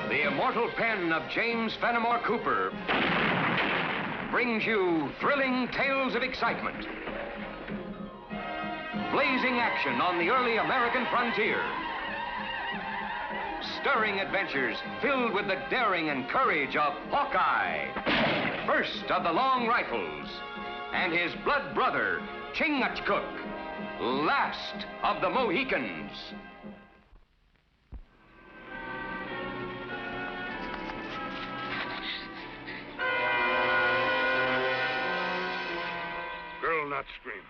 The immortal pen of James Fenimore Cooper brings you thrilling tales of excitement, blazing action on the early American frontier, stirring adventures filled with the daring and courage of Hawkeye, first of the Long Rifles, and his blood brother, Chingachgook, last of the Mohicans. Girl, not scream.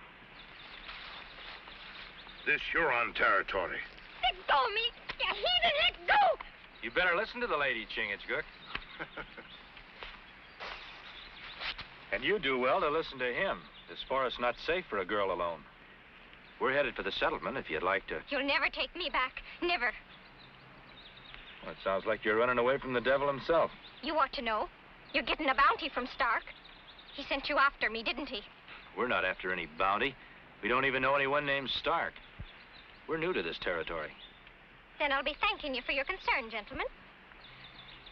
This Huron territory. Let go of me! You heathen, let go! You better listen to the lady, Chingachgook. And you do well to listen to him. This forest's not safe for a girl alone. We're headed for the settlement if you'd like to. You'll never take me back. Never. Well, it sounds like you're running away from the devil himself. You ought to know. You're getting a bounty from Stark. He sent you after me, didn't he? We're not after any bounty. We don't even know anyone named Stark. We're new to this territory. Then I'll be thanking you for your concern, gentlemen.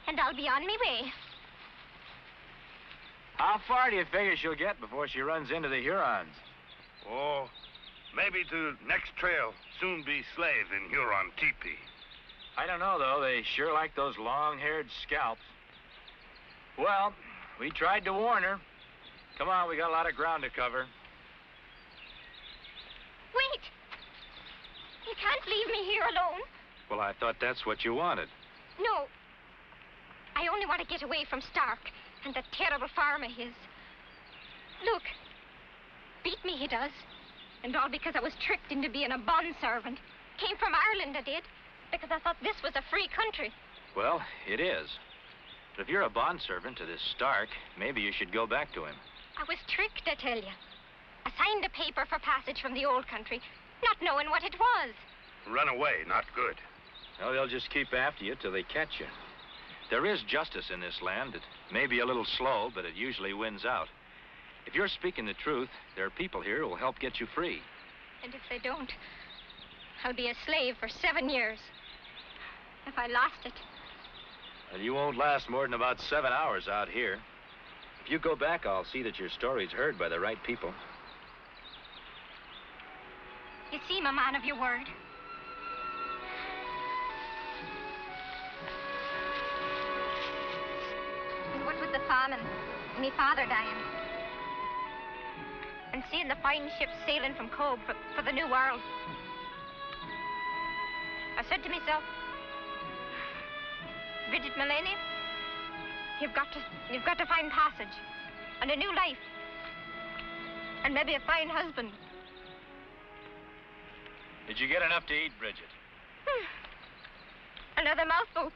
And I'll be on me way. How far do you figure she'll get before she runs into the Hurons? Oh, maybe to next trail. Soon be slave in Huron teepee. I don't know, though. They sure like those long-haired scalps. Well, we tried to warn her. Come on, we got a lot of ground to cover. Wait! You can't leave me here alone. Well, I thought that's what you wanted. No. I only want to get away from Stark and that terrible farm of his. Look. Beat me, he does. And all because I was tricked into being a bondservant. Came from Ireland, I did. Because I thought this was a free country. Well, it is. But if you're a bondservant to this Stark, maybe you should go back to him. I was tricked, I tell you. I signed a paper for passage from the old country, not knowing what it was. Run away, not good. Well, they'll just keep after you till they catch you. There is justice in this land. It may be a little slow, but it usually wins out. If you're speaking the truth, there are people here who will help get you free. And if they don't, I'll be a slave for 7 years. If I lost it. Well, you won't last more than about 7 hours out here. If you go back, I'll see that your story's heard by the right people. You seem a man of your word. And what with the famine and me father dying, and seeing the fine ships sailing from Cobh for the New World, I said to myself, Bridget Mullaney, you've got to find passage and a new life and maybe a fine husband. Did you get enough to eat, Bridget? Another mouthful,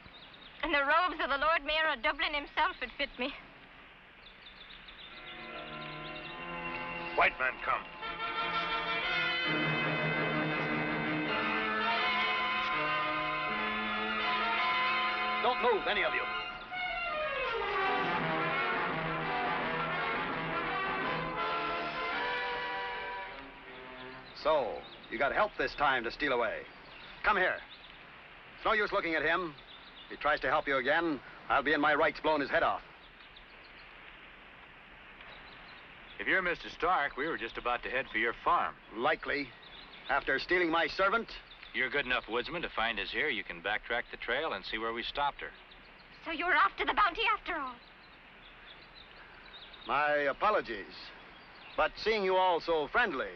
and the robes of the Lord Mayor of Dublin himself would fit me. White man come. Don't move, any of you. So, you got help this time to steal away. Come here. It's no use looking at him. If he tries to help you again, I'll be in my rights blowing his head off. If you're Mr. Stark, we were just about to head for your farm. Likely. After stealing my servant? You're a good enough woodsman to find us here. You can backtrack the trail and see where we stopped her. So you were after the bounty after all? My apologies. But seeing you all so friendly...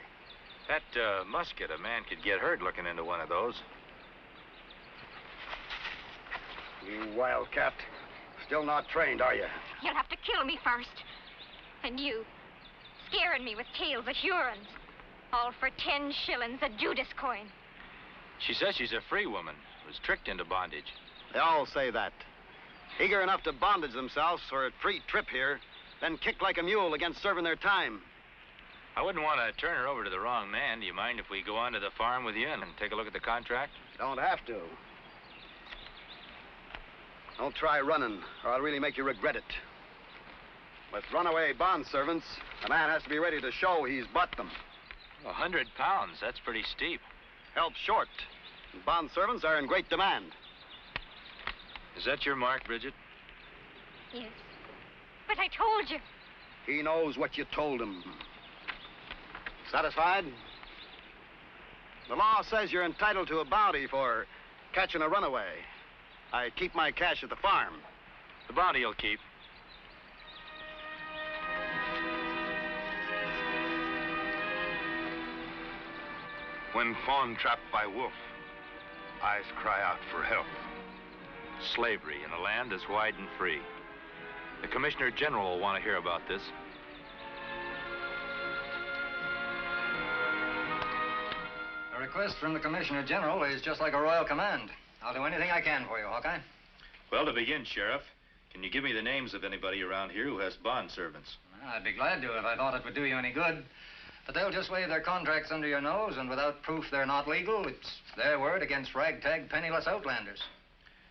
That musket, a man could get hurt looking into one of those. You wildcat. Still not trained, are you? You'll have to kill me first. And you, scaring me with tales of Hurons. All for 10 shillings, a Judas coin. She says she's a free woman, was tricked into bondage. They all say that. Eager enough to bondage themselves for a free trip here, then kick like a mule against serving their time. I wouldn't want to turn her over to the wrong man. Do you mind if we go on to the farm with you and take a look at the contract? Don't have to. Don't try running, or I'll really make you regret it. With runaway bond servants, a man has to be ready to show he's bought them. 100 pounds, that's pretty steep. Help short. Bond servants are in great demand. Is that your mark, Bridget? Yes. But I told you. He knows what you told him. Satisfied? The law says you're entitled to a bounty for catching a runaway. I keep my cash at the farm. The bounty you'll keep. When fawn trapped by wolf, eyes cry out for help. Slavery in a land as wide and free. The Commissioner General will want to hear about this. A request from the Commissioner General is just like a royal command. I'll do anything I can for you, Hawkeye. Well, to begin, Sheriff, can you give me the names of anybody around here who has bond servants? Well, I'd be glad to if I thought it would do you any good. But they'll just wave their contracts under your nose, and without proof they're not legal, it's their word against ragtag, penniless outlanders.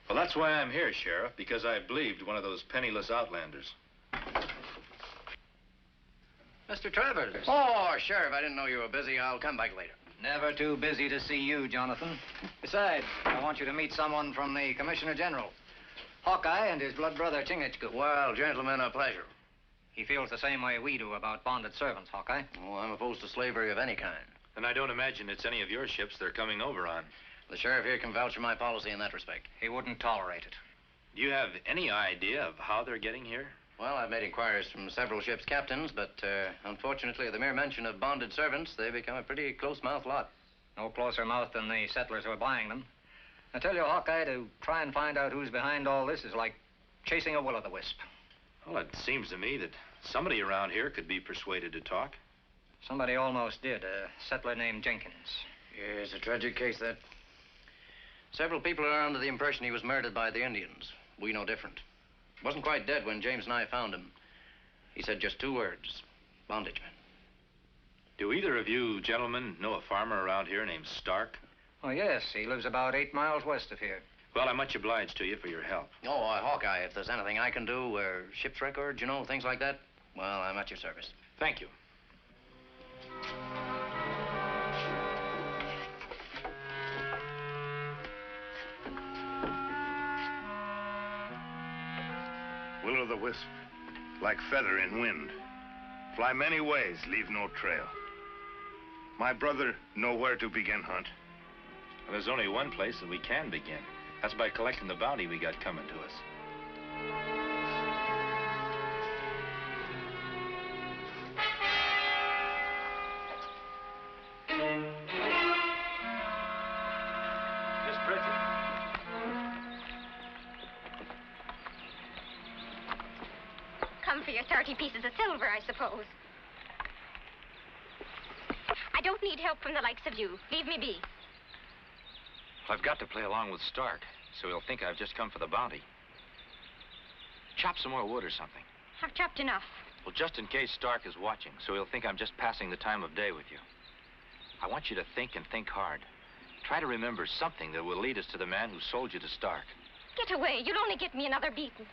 Well, that's why I'm here, Sheriff, because I believed one of those penniless outlanders. Mr. Travers. Oh, Sheriff, I didn't know you were busy. I'll come back later. Never too busy to see you, Jonathan. Besides, I want you to meet someone from the Commissioner General. Hawkeye and his blood brother, Chingachgook. Well, gentlemen, a pleasure. He feels the same way we do about bonded servants, Hawkeye. Oh, I'm opposed to slavery of any kind. And I don't imagine it's any of your ships they're coming over on. The sheriff here can vouch for my policy in that respect. He wouldn't tolerate it. Do you have any idea of how they're getting here? Well, I've made inquiries from several ships' captains, but unfortunately, at the mere mention of bonded servants, they become a pretty close-mouthed lot. No closer mouth than the settlers who are buying them. I tell you, Hawkeye, to try and find out who's behind all this is like chasing a will-o'-the-wisp. Well, it seems to me that somebody around here could be persuaded to talk. Somebody almost did, a settler named Jenkins. Yes, a tragic case, that. Several people are under the impression he was murdered by the Indians. We know different. Wasn't quite dead when James and I found him. He said just 2 words, bondage man. Do either of you gentlemen know a farmer around here named Stark? Oh, yes, he lives about 8 miles west of here. Well, I'm much obliged to you for your help. Oh, Hawkeye, if there's anything I can do, ship's records, you know, things like that, well, I'm at your service. Thank you. Will-o'-the-wisp, like feather in wind. Fly many ways, leave no trail. My brother know where to begin hunt. Well, there's only one place that we can begin. That's by collecting the bounty we got coming to us. Miss Bridget. Come for your 30 pieces of silver, I suppose. I don't need help from the likes of you. Leave me be. I've got to play along with Stark, so he'll think I've just come for the bounty. Chop some more wood or something. I've chopped enough. Well, just in case Stark is watching, so he'll think I'm just passing the time of day with you. I want you to think and think hard. Try to remember something that will lead us to the man who sold you to Stark. Get away. You'll only get me another beating.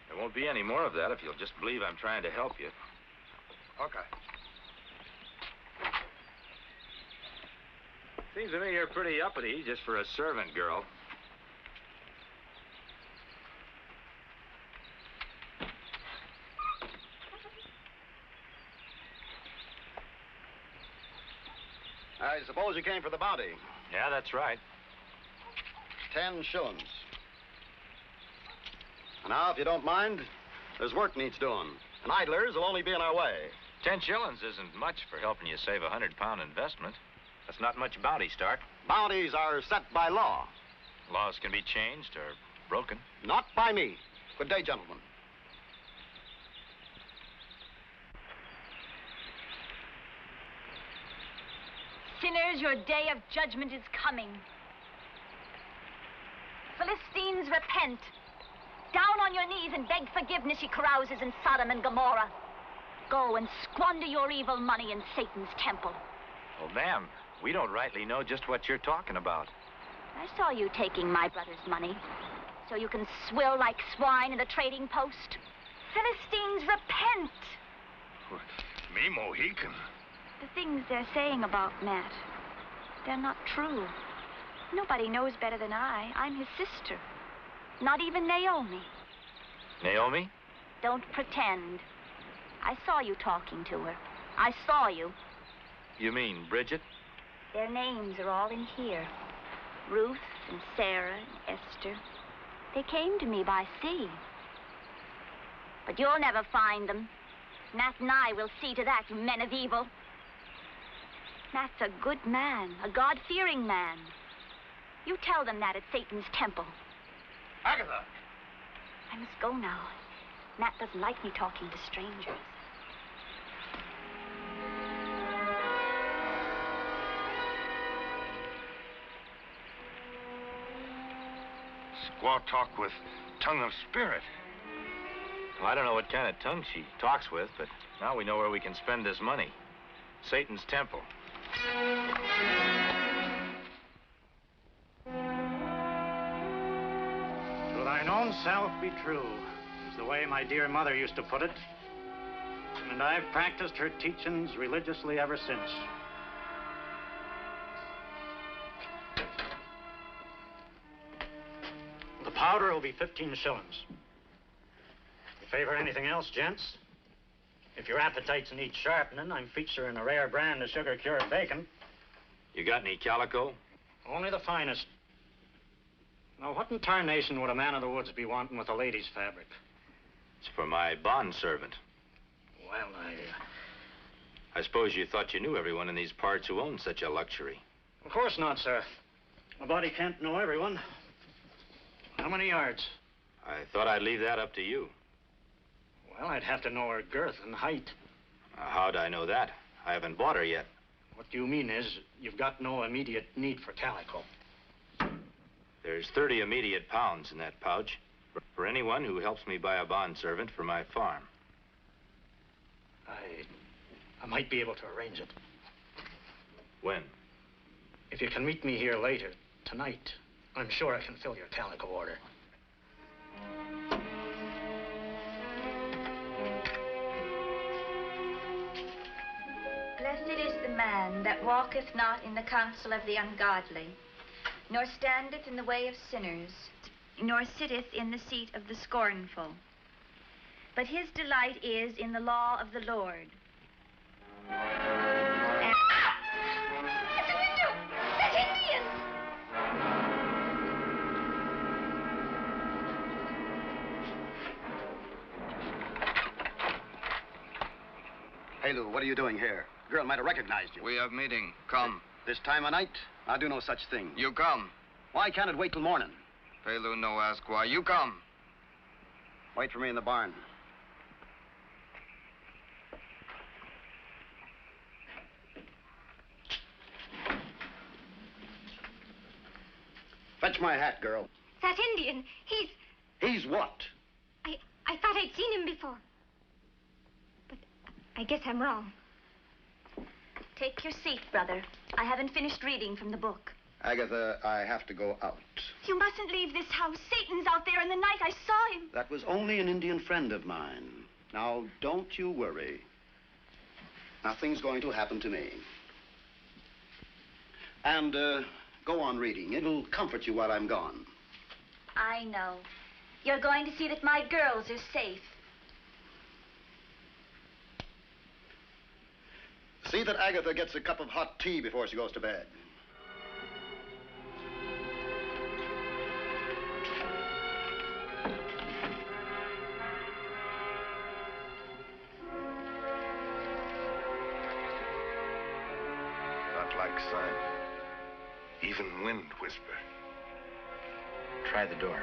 There won't be any more of that if you'll just believe I'm trying to help you. Okay. Seems to me you're pretty uppity just for a servant girl. I suppose you came for the bounty. Yeah, that's right. 10 shillings. Now, if you don't mind, there's work needs doing. And idlers will only be in our way. 10 shillings isn't much for helping you save a 100-pound investment. That's not much bounty, Stark. Bounties are set by law. Laws can be changed or broken. Not by me. Good day, gentlemen. Sinners, your day of judgment is coming. Philistines, repent. Down on your knees and beg forgiveness, ye carousers in Sodom and Gomorrah. Go and squander your evil money in Satan's temple. Well, ma'am, we don't rightly know just what you're talking about. I saw you taking my brother's money, so you can swill like swine in the trading post. Philistines, repent. Me, Mohican. The things they're saying about Matt, they're not true. Nobody knows better than I. I'm his sister. Not even Naomi. Naomi? Don't pretend. I saw you talking to her. I saw you. You mean Bridget? Their names are all in here. Ruth and Sarah and Esther. They came to me by sea. But you'll never find them. Nat and I will see to that, you men of evil. Nat's a good man, a God-fearing man. You tell them that at Satan's temple. Agatha! I must go now. Nat doesn't like me talking to strangers. Squaw talk with tongue of spirit. Well, I don't know what kind of tongue she talks with, but now we know where we can spend this money. Satan's temple. To thine own self be true, is the way my dear mother used to put it. And I've practiced her teachings religiously ever since. The powder will be 15 shillings. You favor anything else, gents? If your appetites need sharpening, I'm featuring a rare brand of sugar-cured bacon. You got any calico? Only the finest. Now, what in tarnation would a man of the woods be wanting with a lady's fabric? It's for my bond servant. Well, I suppose you thought you knew everyone in these parts who owned such a luxury. Of course not, sir. A body can't know everyone. How many yards? I thought I'd leave that up to you. Well, I'd have to know her girth and height. How'd I know that? I haven't bought her yet. What you mean is you've got no immediate need for calico. There's 30 immediate pounds in that pouch for anyone who helps me buy a bond servant for my farm. I might be able to arrange it. When? If you can meet me here later, tonight, I'm sure I can fill your calico order. Blessed is the man that walketh not in the counsel of the ungodly, nor standeth in the way of sinners, nor sitteth in the seat of the scornful. But his delight is in the law of the Lord. And... At the window! That Indian! Hey, Lou, what are you doing here? The girl might have recognized you. We have meeting. Come. This time of night? I'll do no such thing. You come. Why can't it wait till morning? Pelu no ask why. You come. Wait for me in the barn. Fetch my hat, girl. That Indian, He's what? I thought I'd seen him before. But I guess I'm wrong. Take your seat, brother. I haven't finished reading from the book. Agatha, I have to go out. You mustn't leave this house. Satan's out there in the night. I saw him. That was only an Indian friend of mine. Now, don't you worry. Nothing's going to happen to me. And, go on reading. It'll comfort you while I'm gone. I know. You're going to see that my girls are safe. See that Agatha gets a cup of hot tea before she goes to bed. Not like sign. Even wind whisper. Try the door.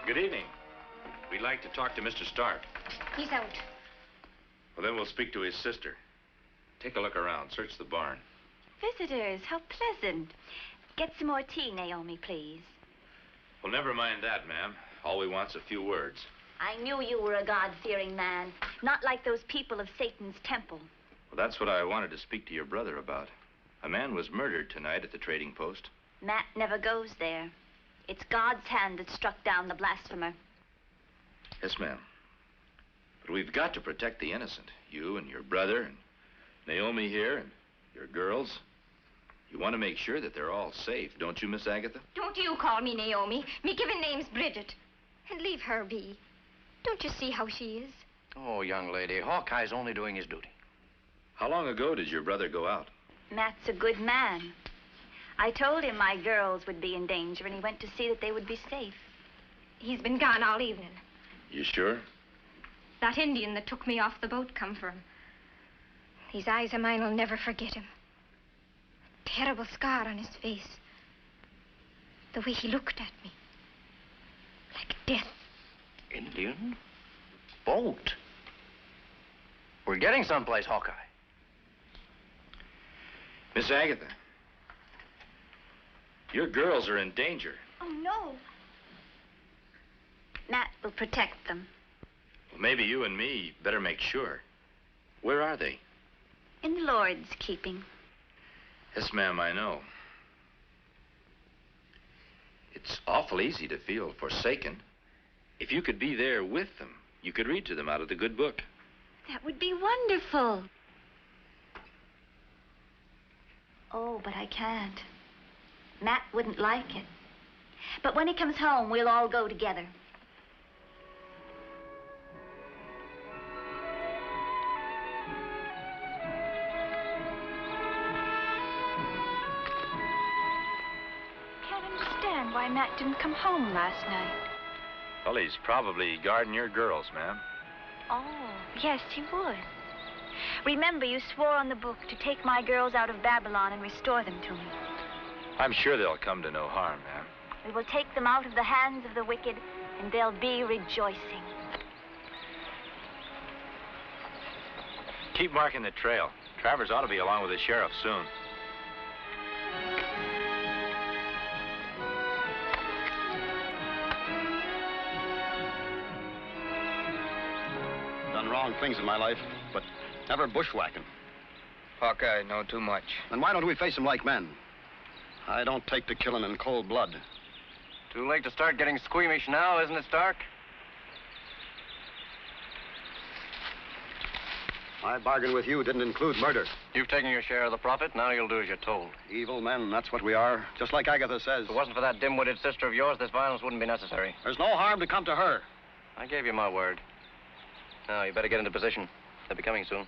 Good evening. We'd like to talk to Mr. Stark. He's out. Well, then we'll speak to his sister. Take a look around. Search the barn. Visitors, how pleasant. Get some more tea, Naomi, please. Well, never mind that, ma'am. All we want's a few words. I knew you were a God-fearing man, not like those people of Satan's temple. Well, that's what I wanted to speak to your brother about. A man was murdered tonight at the trading post. Matt never goes there. It's God's hand that struck down the blasphemer. Yes, ma'am. But we've got to protect the innocent. You and your brother and Naomi here and your girls. You want to make sure that they're all safe, don't you, Miss Agatha? Don't you call me Naomi. Me given name's Bridget. And leave her be. Don't you see how she is? Oh, young lady, Hawkeye's only doing his duty. How long ago did your brother go out? Matt's a good man. I told him my girls would be in danger, and he went to see that they would be safe. He's been gone all evening. You sure? That Indian that took me off the boat come for him. These eyes of mine will never forget him. A terrible scar on his face. The way he looked at me. Like death. Indian? Boat? We're getting someplace, Hawkeye. Miss Agatha, your girls are in danger. Oh, no. Matt will protect them. Well, maybe you and me better make sure. Where are they? In the Lord's keeping. Yes, ma'am, I know. It's awful easy to feel forsaken. If you could be there with them, you could read to them out of the good book. That would be wonderful. Oh, but I can't. Matt wouldn't like it. But when he comes home, we'll all go together. Can't understand why Matt didn't come home last night. Well, he's probably guarding your girls, ma'am. Oh, yes, he would. Remember, you swore on the book to take my girls out of Babylon and restore them to me. I'm sure they'll come to no harm, ma'am. We will take them out of the hands of the wicked, and they'll be rejoicing. Keep marking the trail. Travers ought to be along with the sheriff soon. Done wrong things in my life, but never bushwhacking. Hawkeye know too much. Then why don't we face them like men? I don't take to killing in cold blood. Too late to start getting squeamish now, isn't it, Stark? My bargain with you didn't include murder. You've taken your share of the profit, now you'll do as you're told. Evil men, that's what we are. Just like Agatha says. If it wasn't for that dim-witted sister of yours, this violence wouldn't be necessary. There's no harm to come to her. I gave you my word. Now, you better get into position. They'll be coming soon.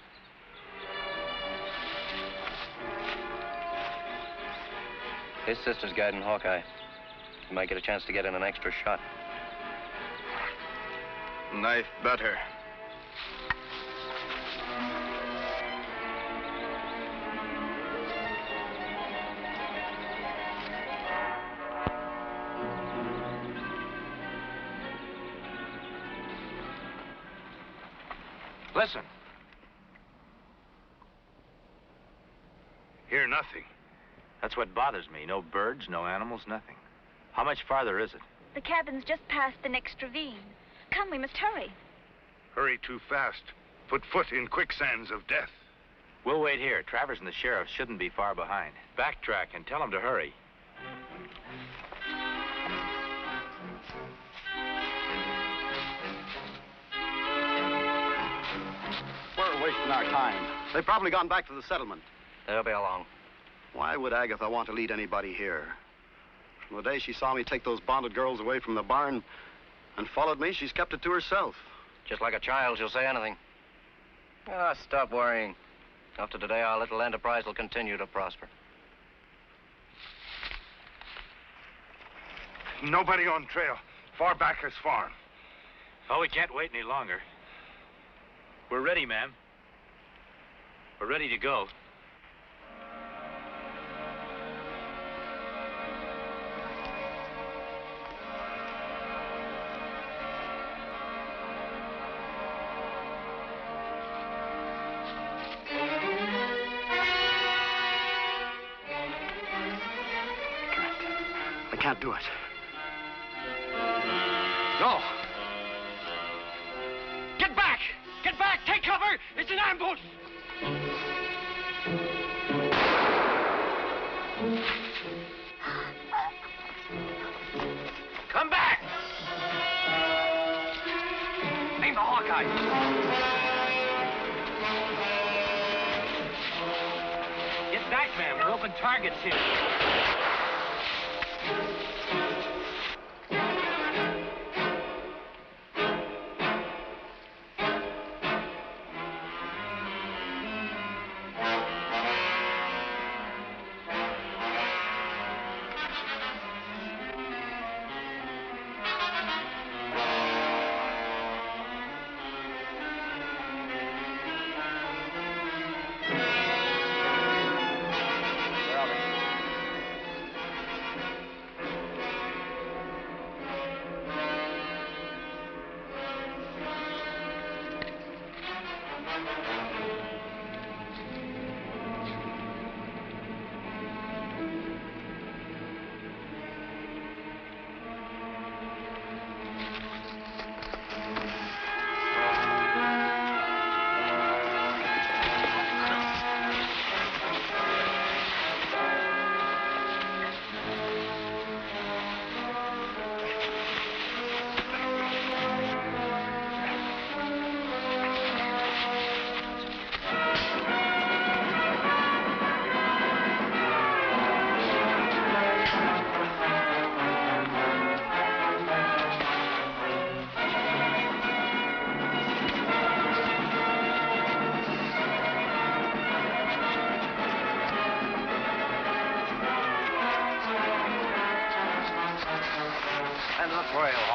His sister's guiding Hawkeye. You might get a chance to get in an extra shot. Knife better. Listen. Hear nothing. That's what bothers me. No birds, no animals, nothing. How much farther is it? The cabin's just past the next ravine. Come, we must hurry. Hurry too fast. Put foot in quicksands of death. We'll wait here. Travers and the sheriff shouldn't be far behind. Backtrack and tell them to hurry. We're wasting our time. They've probably gone back to the settlement. They'll be along. Why would Agatha want to lead anybody here? From the day she saw me take those bonded girls away from the barn and followed me, she's kept it to herself. Just like a child, she'll say anything. Ah, stop worrying. After today, our little enterprise will continue to prosper. Nobody on trail. Far back as farm. Oh, we can't wait any longer. We're ready, ma'am. We're ready to go. do it. No. Get back! Get back! Take cover! It's an ambush! Come back! Aim the Hawkeye! Get back, man. We're open targets here.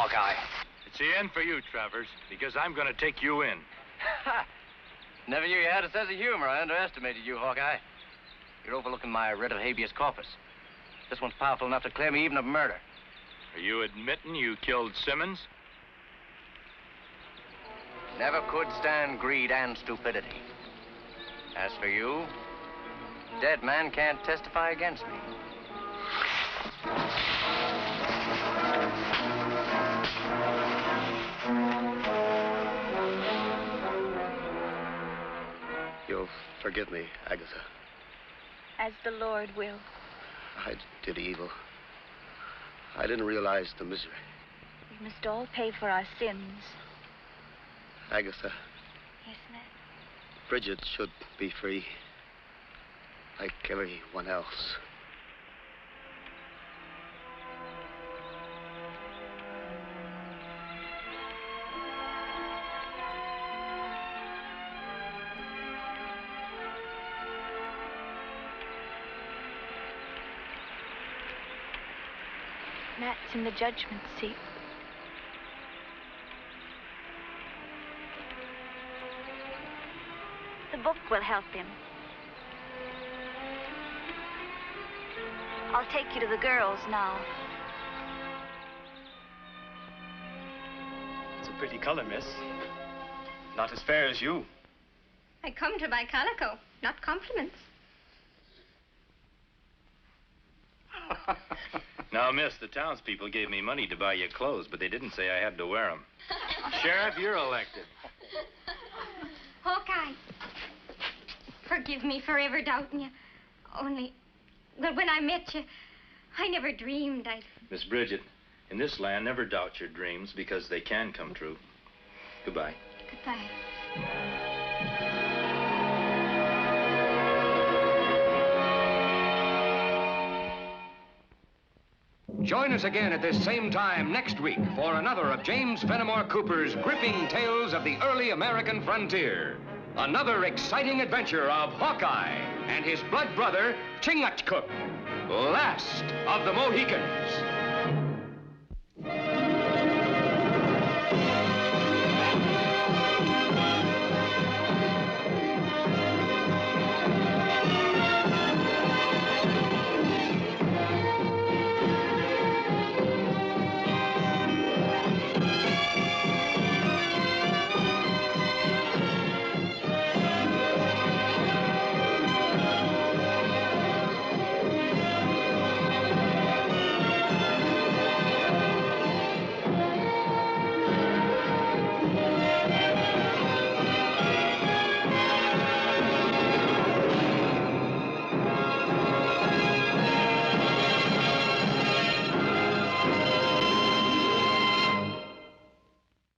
Hawkeye. It's the end for you, Travers, because I'm going to take you in. Never knew you had a sense of humor. I underestimated you, Hawkeye. You're overlooking my writ of habeas corpus. This one's powerful enough to clear me even of murder. Are you admitting you killed Simmons? Never could stand greed and stupidity. As for you, dead man can't testify against me. You'll forgive me, Agatha. As the Lord will. I did evil. I didn't realize the misery. We must all pay for our sins. Agatha, Yes, Ned. Bridget should be free, like everyone else. Matt's in the judgment seat. The book will help him. I'll take you to the girls now. It's a pretty color, miss. Not as fair as you. I come to buy calico, not compliments. Now, miss, the townspeople gave me money to buy you clothes, but they didn't say I had to wear them. Sheriff, you're elected. Hawkeye, forgive me for ever doubting you. Only, well, when I met you, I never dreamed I'd... Miss Bridget, in this land, never doubt your dreams because they can come true. Goodbye. Goodbye. Join us again at this same time next week for another of James Fenimore Cooper's gripping tales of the early American frontier. Another exciting adventure of Hawkeye and his blood brother, Chingachgook, last of the Mohicans.